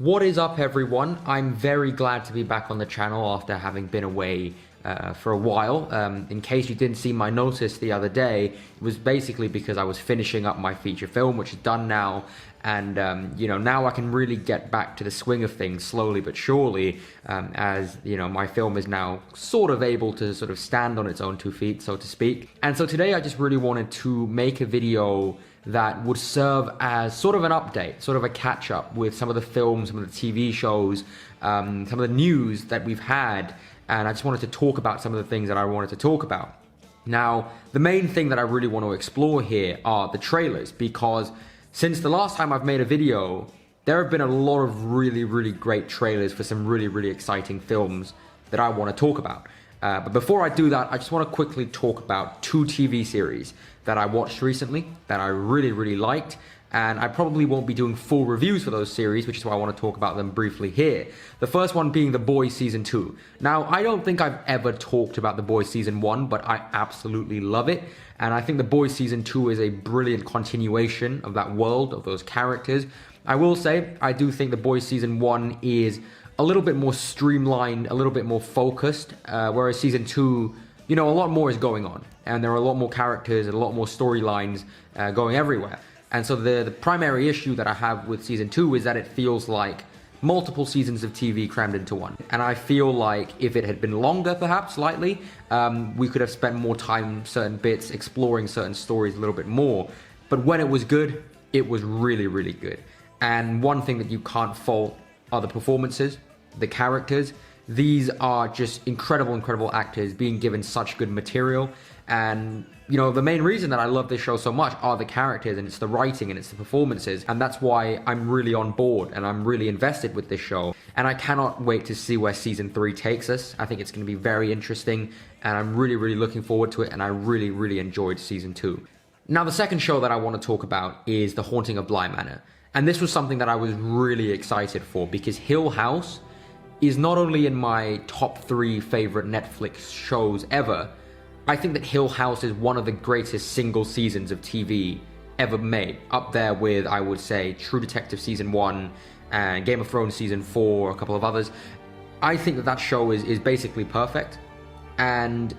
What is up, everyone? I'm very glad to be back on the channel after having been away for a while. In case you didn't see my notice the other day, it was basically because I was finishing up my feature film, which is done now, and now I can really get back to the swing of things slowly but surely, as my film is now sort of able to sort of stand on its own 2 feet, so to speak. And so today I just really wanted to make a video that would serve as sort of an update, sort of a catch-up with some of the films, some of the TV shows, some of the news that we've had, and I just wanted to talk about some of the things that I wanted to talk about. Now, the main thing that I really want to explore here are the trailers, because since the last time I've made a video, there have been a lot of really great trailers for some really exciting films that I want to talk about. But before I do that, I just want to quickly talk about 2 TV series that I watched recently that I really liked, and I probably won't be doing full reviews for those series, which is why I want to talk about them briefly here. The first one being The Boys Season 2. Now, I don't think I've ever talked about The Boys Season 1, but I absolutely love it, and I think The Boys Season 2 is a brilliant continuation of that world, of those characters. I will say, I do think The Boys Season 1 is a little bit more streamlined, a little bit more focused, whereas Season 2, a lot more is going on, and there are a lot more characters and a lot more storylines going everywhere. And so the primary issue that I have with Season 2 is that it feels like multiple seasons of TV crammed into one. And I feel like if it had been longer, perhaps slightly, we could have spent more time certain bits exploring certain stories a little bit more. But when it was good, it was really good. And one thing that you can't fault are the performances, the characters. These are just incredible actors being given such good material. And the main reason that I love this show so much are the characters, and it's the writing, and it's the performances, and that's why I'm really on board and I'm really invested with this show, and I cannot wait to see where Season 3 takes us. I think it's going to be very interesting, and I'm really looking forward to it, and I really enjoyed Season 2. Now, the second show that I want to talk about is The Haunting of Bly Manor, and this was something that I was really excited for, because Hill House is not only in my top 3 favorite Netflix shows ever. I think that Hill House is one of the greatest single seasons of TV ever made. Up there with, I would say, True Detective Season 1 and Game of Thrones Season 4, a couple of others. I think that show is basically perfect. And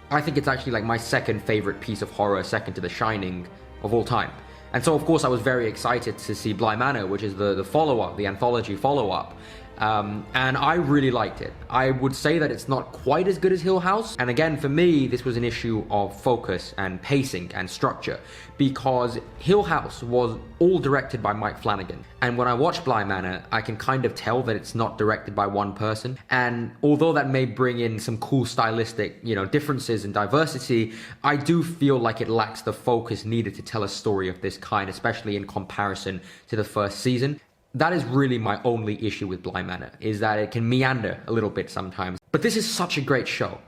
I think it's actually like my second favorite piece of horror, second to The Shining, of all time. And so, of course, I was very excited to see Bly Manor, which is the follow-up, the anthology follow-up. And I really liked it. I would say that it's not quite as good as Hill House. And again, for me, this was an issue of focus and pacing and structure, because Hill House was all directed by Mike Flanagan. And when I watch Bly Manor, I can kind of tell that it's not directed by one person. And although that may bring in some cool stylistic, differences and diversity, I do feel like it lacks the focus needed to tell a story of this kind, especially in comparison to the first season. That is really my only issue with Bly Manor, is that it can meander a little bit sometimes. But this is such a great show.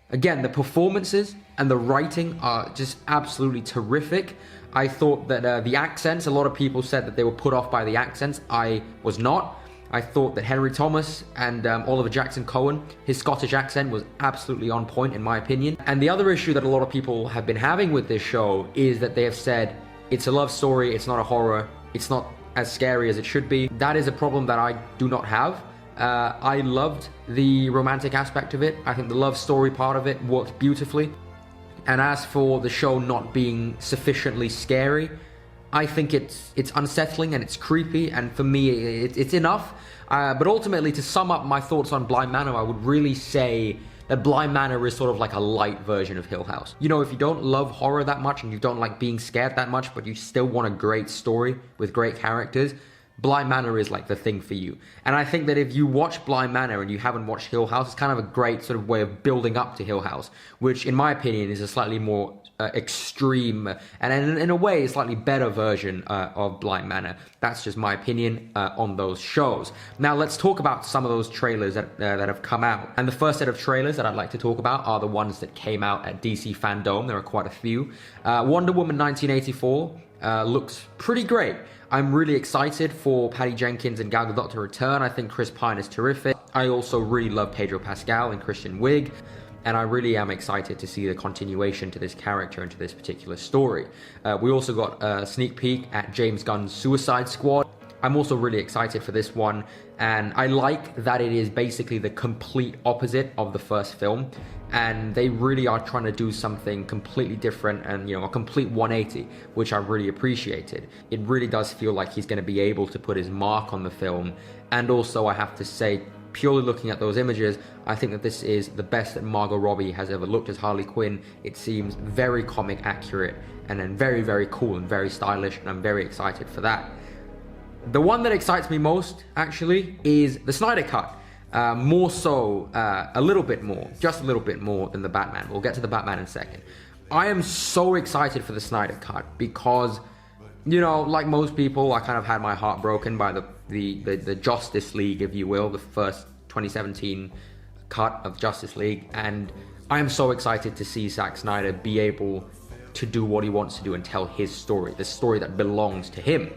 Again, the performances and the writing are just absolutely terrific. I thought that the accents, a lot of people said that they were put off by the accents. I was not. I thought that Henry Thomas and Oliver Jackson Cohen, his Scottish accent was absolutely on point in my opinion. And the other issue that a lot of people have been having with this show is that they have said, it's a love story, it's not a horror, it's not as scary as it should be. That is a problem that I do not have. I loved the romantic aspect of it. I think the love story part of it worked beautifully. And as for the show not being sufficiently scary, I think it's unsettling and it's creepy, and for me it's enough. But ultimately, to sum up my thoughts on Bly Manor, I would really say that Bly Manor is sort of like a light version of Hill House. If you don't love horror that much and you don't like being scared that much, but you still want a great story with great characters, Bly Manor is like the thing for you. And I think that if you watch Bly Manor and you haven't watched Hill House, it's kind of a great sort of way of building up to Hill House, which in my opinion is a slightly more extreme and in a way a slightly better version of Bly Manor. That's just my opinion on those shows. Now let's talk about some of those trailers that have come out. And the first set of trailers that I'd like to talk about are the ones that came out at DC Fandom. There are quite a few. Wonder Woman 1984 looks pretty great. I'm really excited for Patty Jenkins and Gal Gadot to return. I think Chris Pine is terrific. I also really love Pedro Pascal and Kristen Wiig. and I really am excited to see the continuation to this character and to this particular story. We also got a sneak peek at James Gunn's Suicide Squad. I'm also really excited for this one, and I like that it is basically the complete opposite of the first film, and they really are trying to do something completely different and, a complete 180, which I really appreciated. It really does feel like he's going to be able to put his mark on the film, and also I have to say, purely looking at those images, I think that this is the best that Margot Robbie has ever looked as Harley Quinn. It seems very comic accurate, and then very, very cool and very stylish, and I'm very excited for that. The one that excites me most, actually, is the Snyder Cut. More so, a little bit more, just a little bit more than the Batman. We'll get to the Batman in a second. I am so excited for the Snyder Cut because, like most people, I kind of had my heart broken by the Justice League, if you will, the first 2017 cut of Justice League. And I am so excited to see Zack Snyder be able to do what he wants to do and tell his story, the story that belongs to him.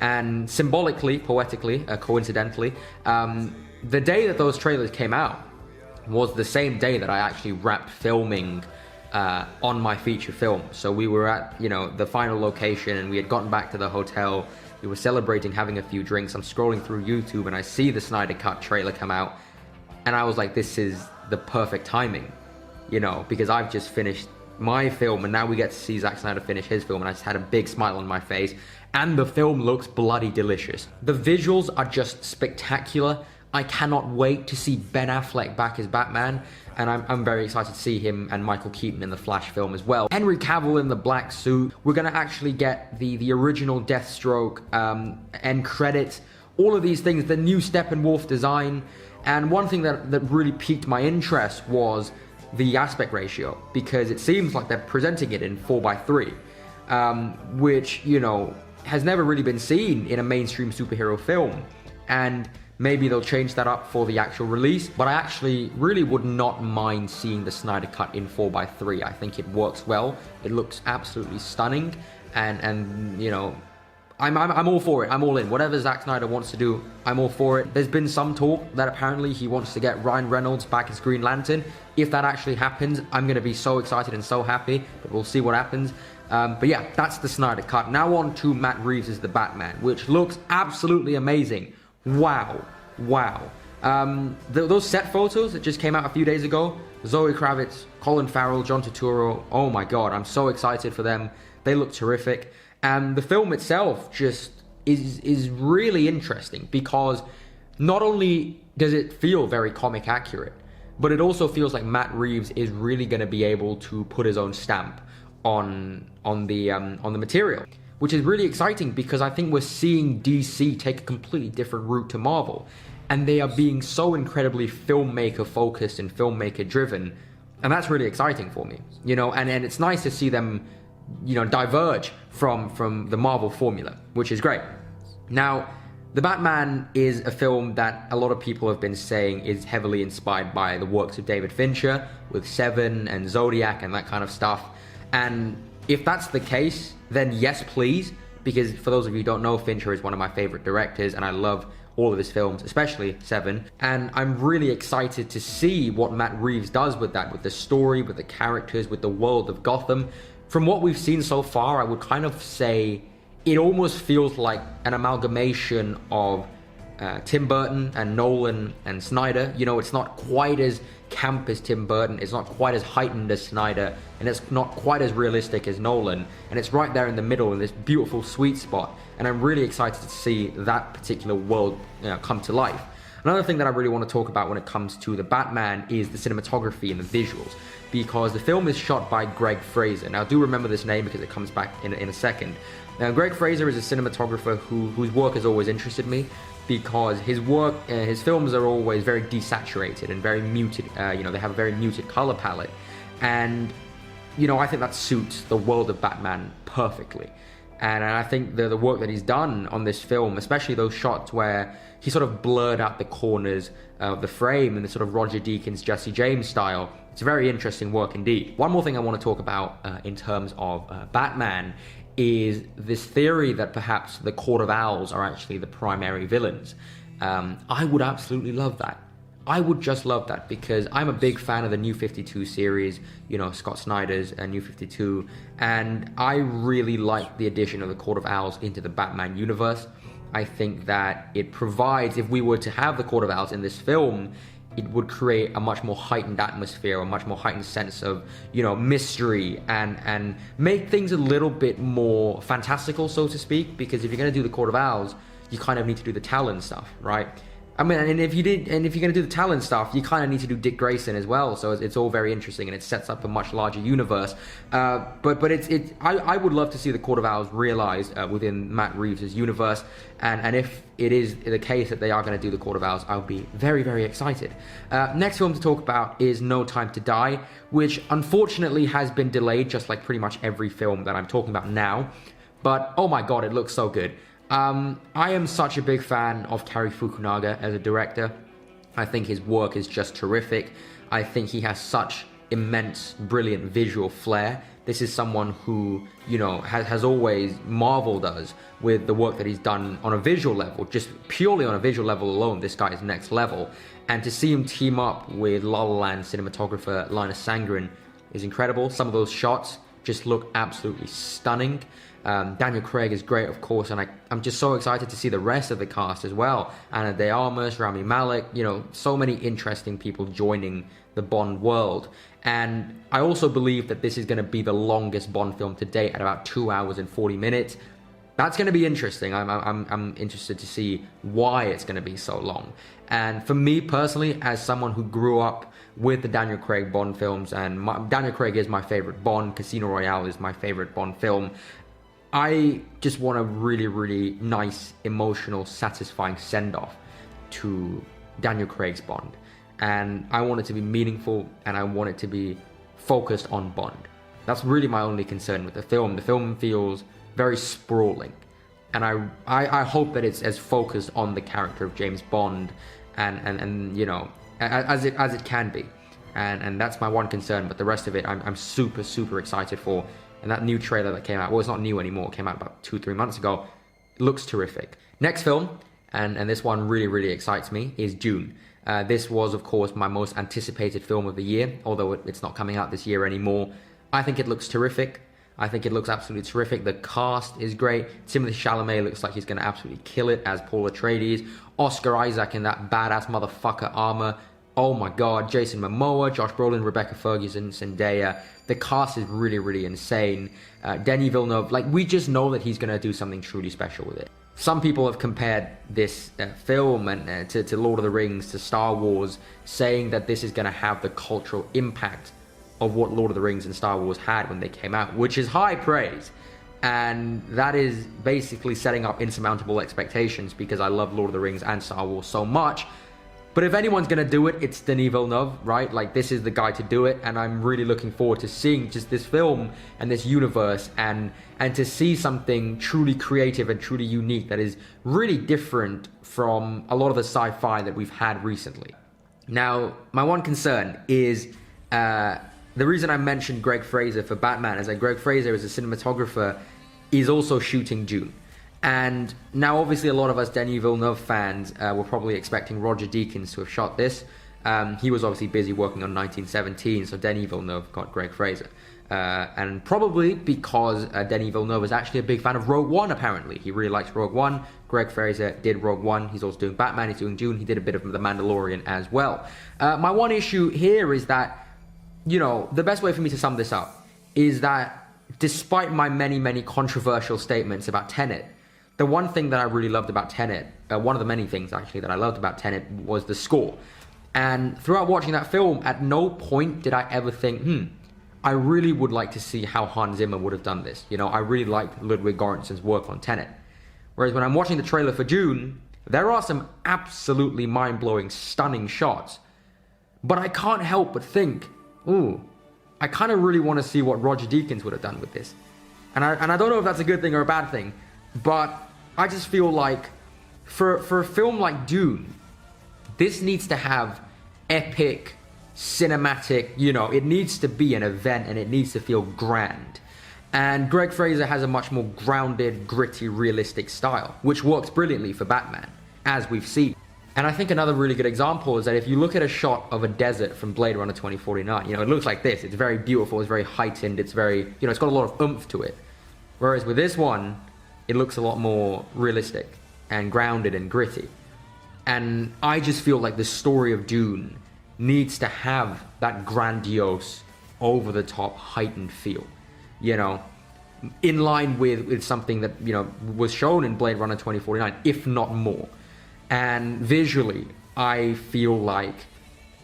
And symbolically, poetically, coincidentally, the day that those trailers came out was the same day that I actually wrapped filming on my feature film. So we were at, the final location, and we had gotten back to the hotel. We were celebrating, having a few drinks. I'm scrolling through YouTube, and I see the Snyder Cut trailer come out, and I was like, this is the perfect timing, because I've just finished my film, and now we get to see Zack Snyder finish his film, and I just had a big smile on my face. And the film looks bloody delicious. The visuals are just spectacular. I cannot wait to see Ben Affleck back as Batman, and I'm very excited to see him and Michael Keaton in the Flash film as well. Henry Cavill in the black suit. We're gonna actually get the original Deathstroke end credits, all of these things, the new Steppenwolf design. And one thing that really piqued my interest was the aspect ratio, because it seems like they're presenting it in 4:3, which, has never really been seen in a mainstream superhero film, and maybe they'll change that up for the actual release. But I actually really would not mind seeing the Snyder Cut in 4:3. I think it works well. It looks absolutely stunning, and I'm all for it. I'm all in. Whatever Zack Snyder wants to do, I'm all for it. There's been some talk that apparently he wants to get Ryan Reynolds back as Green Lantern. If that actually happens, I'm going to be so excited and so happy, but we'll see what happens. But yeah, that's the Snyder Cut. Now on to Matt Reeves as the Batman, which looks absolutely amazing. Wow. Those set photos that just came out a few days ago, Zoe Kravitz, Colin Farrell, John Turturro, oh my god, I'm so excited for them. They look terrific. And the film itself just is really interesting, because not only does it feel very comic accurate, but it also feels like Matt Reeves is really going to be able to put his own stamp on the material, which is really exciting, because I think we're seeing DC take a completely different route to Marvel, and they are being so incredibly filmmaker focused and filmmaker driven, and that's really exciting for me, and it's nice to see them diverge from the Marvel formula, which is great. Now, The Batman is a film that a lot of people have been saying is heavily inspired by the works of David Fincher, with Seven and Zodiac and that kind of stuff. And if that's the case, then yes, please, because for those of you who don't know, Fincher is one of my favorite directors, and I love all of his films, especially Seven. And I'm really excited to see what Matt Reeves does with that, with the story, with the characters, with the world of Gotham. From what we've seen so far, I would kind of say it almost feels like an amalgamation of Tim Burton and Nolan and Snyder. It's not quite as camp as Tim Burton, it's not quite as heightened as Snyder, and it's not quite as realistic as Nolan, and it's right there in the middle in this beautiful sweet spot, and I'm really excited to see that particular world come to life. Another thing that I really want to talk about when it comes to the Batman is the cinematography and the visuals, because the film is shot by Greg Fraser. Now, do remember this name because it comes back in a second. Now, Greg Fraser is a cinematographer whose work has always interested me, because his work, his films are always very desaturated and very muted. They have a very muted color palette, and I think that suits the world of Batman perfectly. And I think the work that he's done on this film, especially those shots where he sort of blurred out the corners of the frame in the sort of Roger Deakins, Jesse James style, it's very interesting work indeed. One more thing I want to talk about in terms of Batman is this theory that perhaps the Court of Owls are actually the primary villains. I would absolutely love that. I would just love that, because I'm a big fan of the New 52 series, Scott Snyder's New 52, and I really like the addition of the Court of Owls into the Batman universe. I think that it provides, if we were to have the Court of Owls in this film, it would create a much more heightened atmosphere, a much more heightened sense of, mystery, and make things a little bit more fantastical, so to speak. Because if you're going to do the Court of Owls, you kind of need to do the Talon stuff, right? I mean, and if you're going to do the Talon stuff, you kind of need to do Dick Grayson as well. So it's all very interesting, and it sets up a much larger universe. But I would love to see the Court of Owls realized within Matt Reeves' universe. And if it is the case that they are going to do the Court of Owls, I'll be very, very excited. Next film to talk about is No Time to Die, which unfortunately has been delayed, just like pretty much every film that I'm talking about now. But oh my god, it looks so good. I am such a big fan of Cary Fukunaga as a director. I think his work is just terrific. I think he has such immense, brilliant visual flair. This is someone who, has always marveled us with the work that he's done on a visual level. Just purely on a visual level alone, this guy is next level. And to see him team up with La La Land cinematographer Linus Sandgren is incredible. Some of those shots just look absolutely stunning. Daniel Craig is great, of course, and I'm just so excited to see the rest of the cast as well. Ana de Armas, Rami Malek, so many interesting people joining the Bond world. And I also believe that this is going to be the longest Bond film to date at about 2 hours and 40 minutes. That's going to be interesting. I'm interested to see why it's going to be so long. And for me personally, as someone who grew up with the Daniel Craig Bond films, and Daniel Craig is my favorite Bond, Casino Royale is my favorite Bond film, I just want a really, really nice, emotional, satisfying send-off to Daniel Craig's Bond. And I want it to be meaningful, and I want it to be focused on Bond. That's really my only concern with the film. The film feels very sprawling, and I hope that it's as focused on the character of James Bond and as it can be. And that's my one concern, but the rest of it I'm super, super excited for. And that new trailer that came out, well, it's not new anymore, it came out about 2-3 months ago, looks terrific. Next film, and this one really, really excites me, is Dune. This was, of course, my most anticipated film of the year, although it's not coming out this year anymore. I think it looks terrific. I think it looks absolutely terrific. The cast is great. Timothée Chalamet looks like he's going to absolutely kill it as Paul Atreides. Oscar Isaac in that badass motherfucker armor. Oh my god, Jason Momoa, Josh Brolin, Rebecca Ferguson, Zendaya. The cast is really, really insane. Denis Villeneuve, we just know that he's going to do something truly special with it. Some people have compared this film to Lord of the Rings, to Star Wars, saying that this is going to have the cultural impact of what Lord of the Rings and Star Wars had when they came out, which is high praise. And that is basically setting up insurmountable expectations, because I love Lord of the Rings and Star Wars so much. But if anyone's going to do it, it's Denis Villeneuve, right? This is the guy to do it, and I'm really looking forward to seeing just this film and this universe, and to see something truly creative and truly unique that is really different from a lot of the sci-fi that we've had recently. Now, my one concern is the reason I mentioned Greg Fraser for Batman is that Greg Fraser, as a cinematographer, is also shooting Dune. And now, obviously, a lot of us Denis Villeneuve fans were probably expecting Roger Deakins to have shot this. He was obviously busy working on 1917, so Denis Villeneuve got Greg Fraser. And probably because Denis Villeneuve is actually a big fan of Rogue One, apparently. He really likes Rogue One. Greg Fraser did Rogue One. He's also doing Batman. He's doing Dune. He did a bit of The Mandalorian as well. My one issue here is that, the best way for me to sum this up is that despite my many, many controversial statements about Tenet, the one thing that I really loved about Tenet, one of the many things actually that I loved about Tenet, was the score. And throughout watching that film, at no point did I ever think, I really would like to see how Hans Zimmer would have done this. I really liked Ludwig Göransson's work on Tenet. Whereas when I'm watching the trailer for Dune, there are some absolutely mind-blowing, stunning shots. But I can't help but think, I kind of really want to see what Roger Deakins would have done with this. And I don't know if that's a good thing or a bad thing, but I just feel like for a film like Dune, this needs to have epic, cinematic, it needs to be an event, and it needs to feel grand. And Greg Fraser has a much more grounded, gritty, realistic style, which works brilliantly for Batman, as we've seen. And I think another really good example is that if you look at a shot of a desert from Blade Runner 2049, it looks like this. It's very beautiful, it's very heightened, it's very, it's got a lot of oomph to it. Whereas with this one, it looks a lot more realistic. and grounded and gritty. And I just feel like the story of Dune needs to have that grandiose, over-the-top, heightened feel, you know, in line with something that, you know, was shown in Blade Runner 2049, if not more. And visually, I feel like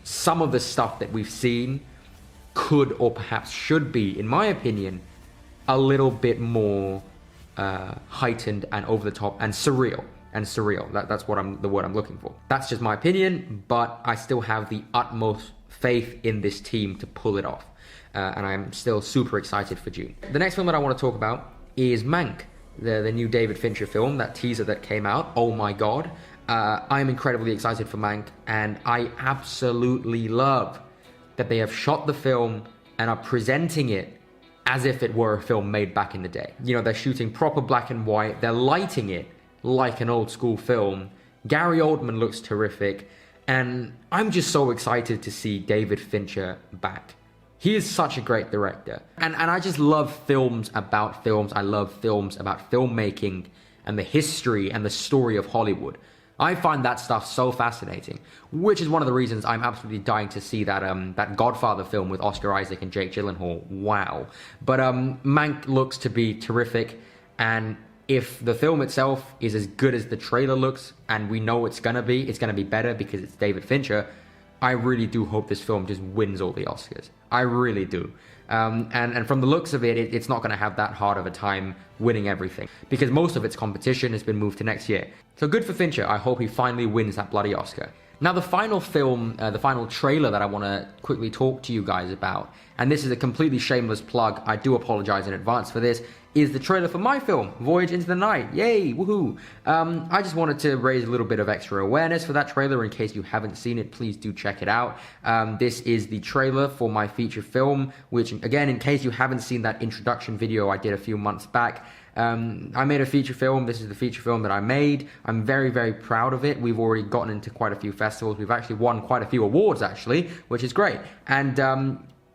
some of the stuff that we've seen could or perhaps should be, in my opinion, a little bit more heightened and over the top and surreal. That's what the word I'm looking for. That's just my opinion, but I still have the utmost faith in this team to pull it off. And I'm still super excited for Dune. The next film that I want to talk about is Mank, the new David Fincher film, that teaser that came out. Oh my God. I am incredibly excited for Mank, and I absolutely love that they have shot the film and are presenting it as if it were a film made back in the day. You know, they're shooting proper black and white, they're lighting it like an old school film. Gary Oldman looks terrific, and I'm just so excited to see David Fincher back. He is such a great director. And I just love films about films. I love films about filmmaking and the history and the story of Hollywood. I find that stuff so fascinating, which is one of the reasons I'm absolutely dying to see that Godfather film with Oscar Isaac and Jake Gyllenhaal. Wow. But Mank looks to be terrific, and if the film itself is as good as the trailer looks, and we know it's gonna be better because it's David Fincher, I really do hope this film just wins all the Oscars. I really do. And from the looks of it, it's not going to have that hard of a time winning everything, because most of its competition has been moved to next year. So good for Fincher. I hope he finally wins that bloody Oscar. Now, the final film, the final trailer that I want to quickly talk to you guys about, and this is a completely shameless plug, I do apologize in advance for this, is the trailer for my film, Voyage into the Night. Yay, woohoo. I just wanted to raise a little bit of extra awareness for that trailer. In case you haven't seen it, please do check it out. This is the trailer for my feature film, which, again, in case you haven't seen that introduction video I did a few months back, I made a feature film. This is the feature film that I made. I'm very, very proud of it. We've already gotten into quite a few festivals. We've actually won quite a few awards, actually, which is great. And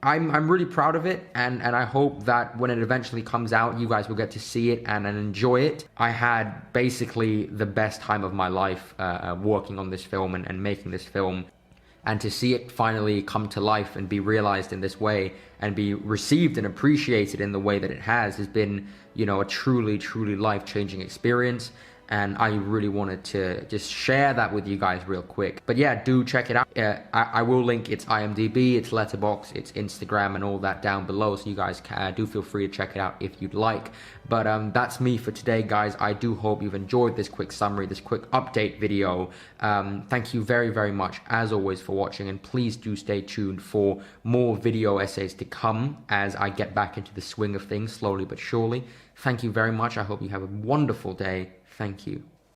I'm really proud of it, and I hope that when it eventually comes out, you guys will get to see it and enjoy it. I had basically the best time of my life working on this film and making this film. And to see it finally come to life and be realized in this way and be received and appreciated in the way that it has been, you know, a truly, truly life-changing experience. And I really wanted to just share that with you guys real quick. But yeah, do check it out. I will link its IMDb, its Letterboxd, its Instagram, and all that down below, so you guys do feel free to check it out if you'd like. But that's me for today, guys. I do hope you've enjoyed this quick summary, this quick update video. Thank you very, very much, as always, for watching, and please do stay tuned for more video essays to come as I get back into the swing of things slowly but surely. Thank you very much. I hope you have a wonderful day. Thank you.